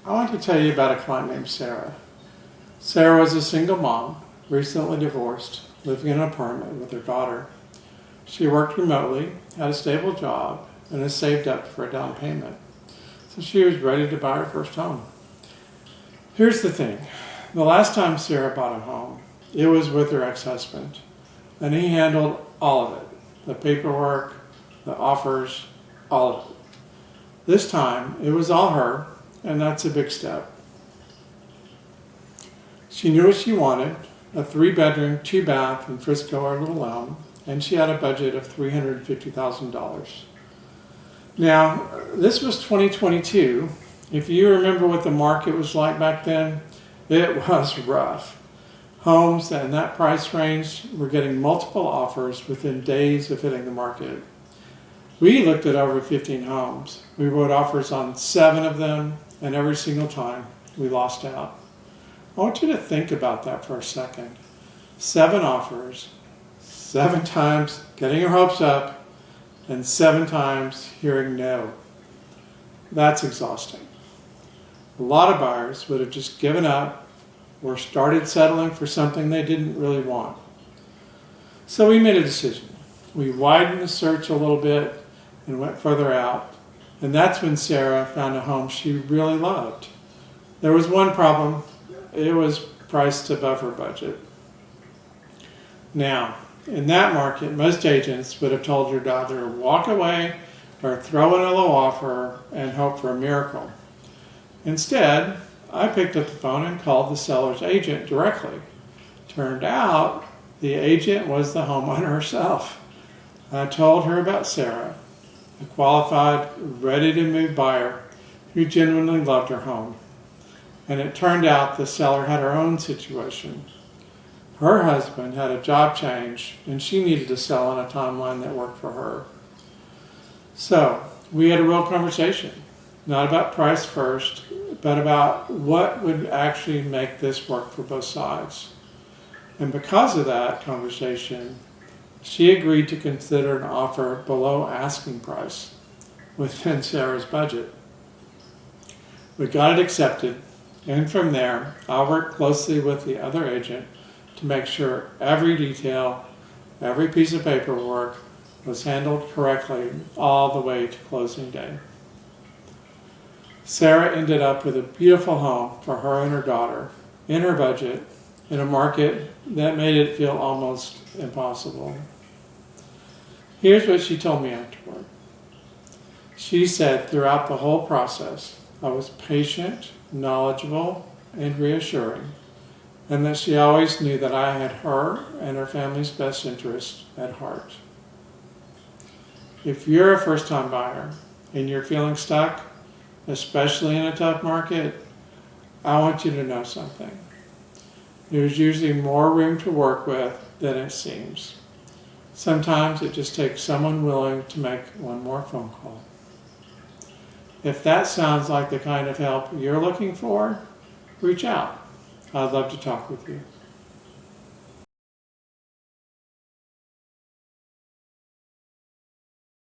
I want to tell you about a client named Sarah. Sarah was a single mom, recently divorced, living in an apartment with her daughter. She worked remotely, had a stable job, and has saved up for a down payment. So she was ready to buy her first home. Here's the thing. The last time Sarah bought a home, it was with her ex-husband, and he handled all of it. The paperwork, the offers, all of it. This time, it was all her, and that's a big step. She knew what she wanted, a 3-bedroom, 2-bath in Frisco or Little Elm, and she had a budget of $350,000. Now, this was 2022. If you remember what the market was like back then, it was rough. Homes in that price range were getting multiple offers within days of hitting the market. We looked at over 15 homes. We wrote offers on 7 of them, and every single time we lost out. I want you to think about that for a second. 7 offers, 7 times getting your hopes up, and 7 times hearing no. That's exhausting. A lot of buyers would have just given up or started settling for something they didn't really want. So we made a decision. We widened the search a little bit and went further out, and that's when Sarah found a home she really loved. There was one problem. It was priced above her budget. Now, in that market, most agents would have told your daughter to walk away or throw in a low offer and hope for a miracle. Instead, I picked up the phone and called the seller's agent directly. Turned out, the agent was the homeowner herself. I told her about Sarah, a qualified, ready-to-move buyer who genuinely loved her home. And it turned out the seller had her own situation. Her husband had a job change, and she needed to sell on a timeline that worked for her. So, we had a real conversation, not about price first, but about what would actually make this work for both sides. And because of that conversation, she agreed to consider an offer below asking price within Sarah's budget. We got it accepted, and from there, I worked closely with the other agent to make sure every detail, every piece of paperwork was handled correctly all the way to closing day. Sarah ended up with a beautiful home for her and her daughter in her budget in a market that made it feel almost impossible. Here's what she told me afterward. She said throughout the whole process, I was patient, knowledgeable, and reassuring, and that she always knew that I had her and her family's best interest at heart. If you're a first-time buyer and you're feeling stuck, especially in a tough market, I want you to know something. There's usually more room to work with than it seems. Sometimes it just takes someone willing to make one more phone call. If that sounds like the kind of help you're looking for, reach out. I'd love to talk with you.